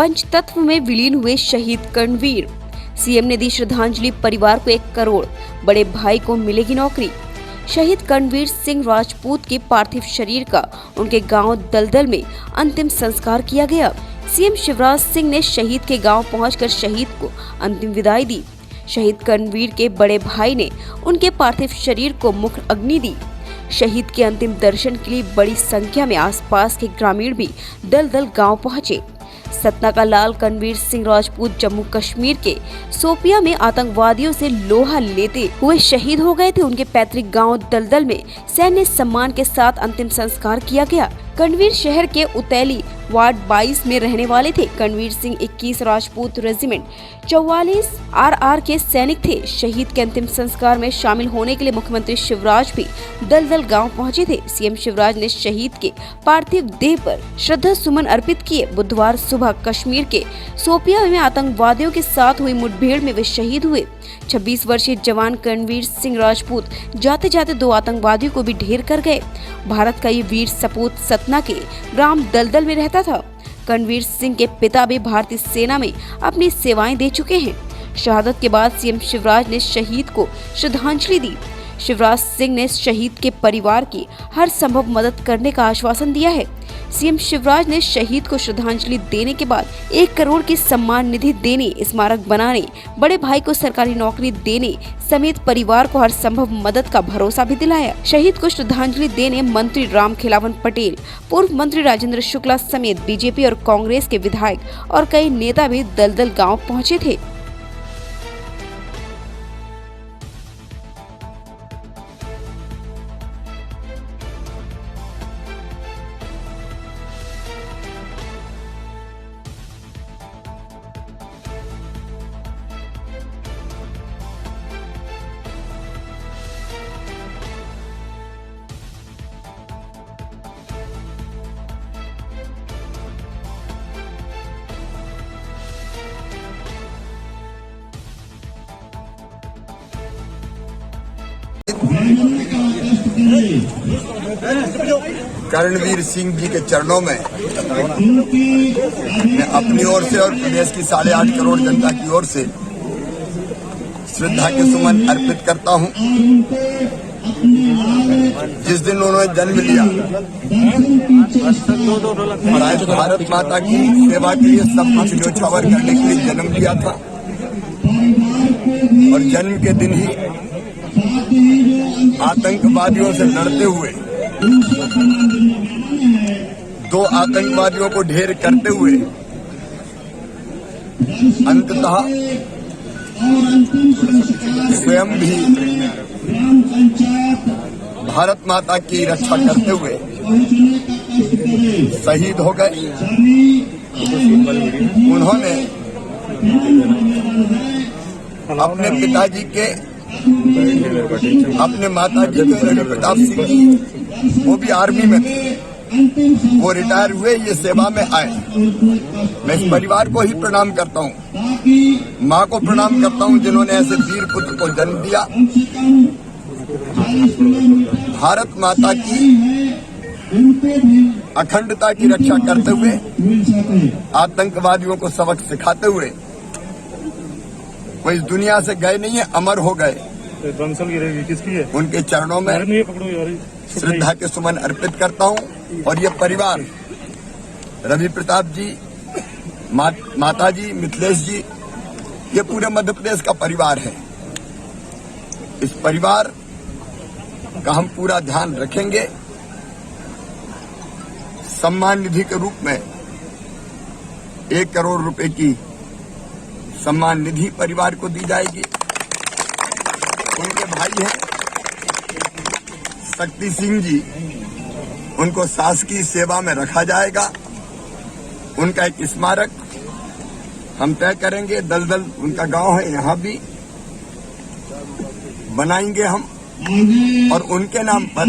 पंचतत्व में विलीन हुए शहीद कर्णवीर। सीएम ने दी श्रद्धांजलि, परिवार को 1 करोड़, बड़े भाई को मिलेगी नौकरी। शहीद कर्णवीर सिंह राजपूत के पार्थिव शरीर का उनके गांव दलदल में अंतिम संस्कार किया गया। सीएम शिवराज सिंह ने शहीद के गांव पहुंचकर शहीद को अंतिम विदाई दी। शहीद कर्णवीर के बड़े भाई ने उनके पार्थिव शरीर को मुख अग्नि दी। शहीद के अंतिम दर्शन के लिए बड़ी संख्या में आसपास के ग्रामीण भी दलदल गांव पहुंचे। सतना का लाल कर्णवीर सिंह राजपूत जम्मू कश्मीर के शोपियां में आतंकवादियों से लोहा लेते हुए शहीद हो गए थे। उनके पैतृक गांव दलदल में सैन्य सम्मान के साथ अंतिम संस्कार किया गया। कर्णवीर शहर के उतैली वार्ड 22 में रहने वाले थे। कर्णवीर सिंह 21 राजपूत रेजिमेंट 44 RR के सैनिक थे। शहीद के अंतिम संस्कार में शामिल होने के लिए मुख्यमंत्री शिवराज भी दलदल गांव पहुंचे थे। सीएम शिवराज ने शहीद के पार्थिव देह पर श्रद्धा सुमन अर्पित किए। बुधवार सुबह कश्मीर के शोपियां में आतंकवादियों के साथ हुई मुठभेड़ में वे शहीद हुए। 26 वर्षीय जवान कर्णवीर सिंह राजपूत जाते जाते 2 आतंकवादियों को भी ढेर कर गए। भारत का ये वीर सपूत सतना के ग्राम दलदल में रहता था। कर्णवीर सिंह के पिता भी भारतीय सेना में अपनी सेवाएं दे चुके हैं। शहादत के बाद सीएम शिवराज ने शहीद को श्रद्धांजलि दी। शिवराज सिंह ने शहीद के परिवार की हर संभव मदद करने का आश्वासन दिया है। सीएम शिवराज ने शहीद को श्रद्धांजलि देने के बाद 1 करोड़ की सम्मान निधि देने, स्मारक बनाने, बड़े भाई को सरकारी नौकरी देने समेत परिवार को हर संभव मदद का भरोसा भी दिलाया। शहीद को श्रद्धांजलि देने मंत्री रामखेलावन पटेल, पूर्व मंत्री राजेंद्र शुक्ला समेत बीजेपी और कांग्रेस के विधायक और कई नेता भी दलदल गाँव पहुँचे थे। कर्णवीर सिंह जी के चरणों में मैं अपनी ओर से और प्रदेश की 8.5 करोड़ जनता की ओर से श्रद्धा के सुमन अर्पित करता हूं। जिस दिन उन्होंने जन्म लिया और आज भारत माता की सेवा के लिए सब कुछ न्योछावर करने के लिए जन्म लिया था और जन्म के दिन ही आतंकवादियों से लड़ते हुए 2 आतंकवादियों को ढेर करते हुए अंततः स्वयं भी भारत माता की रक्षा करते हुए शहीद हो गए। उन्होंने अपने पिताजी के, अपने माताजी के रवि प्रताप सिंह जी, वो भी आर्मी में थे, वो रिटायर हुए, ये सेवा में आए। मैं इस परिवार को ही प्रणाम करता हूँ, माँ को प्रणाम करता हूँ जिन्होंने ऐसे वीर पुत्र को जन्म दिया। भारत माता की अखंडता की रक्षा करते हुए, आतंकवादियों को सबक सिखाते हुए वो इस दुनिया से गए नहीं है, अमर हो गए। उनके चरणों में श्रद्धा के सुमन अर्पित करता हूं। और ये परिवार रवि प्रताप जी, माता जी, मिथिलेश जी, ये पूरे मध्य प्रदेश का परिवार है। इस परिवार का हम पूरा ध्यान रखेंगे। सम्मान निधि के रूप में 1 करोड़ रुपए की सम्मान निधि परिवार को दी जाएगी। उनके भाई हैं शक्ति सिंह जी, उनको शासकीय सेवा में रखा जाएगा। उनका एक स्मारक हम तय करेंगे, दलदल उनका गांव है, यहाँ भी बनाएंगे हम। और उनके नाम पर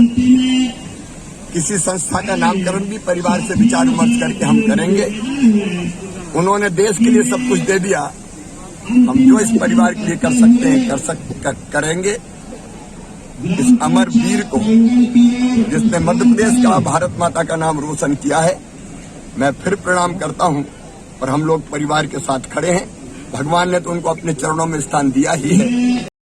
किसी संस्था का नामकरण भी परिवार से विचार विमर्श करके हम करेंगे। उन्होंने देश के लिए सब कुछ दे दिया, हम जो इस परिवार के लिए कर सकते हैं करेंगे। इस अमर वीर को, जिसने मध्य प्रदेश का, भारत माता का नाम रोशन किया है, मैं फिर प्रणाम करता हूं और हम लोग परिवार के साथ खड़े हैं। भगवान ने तो उनको अपने चरणों में स्थान दिया ही है।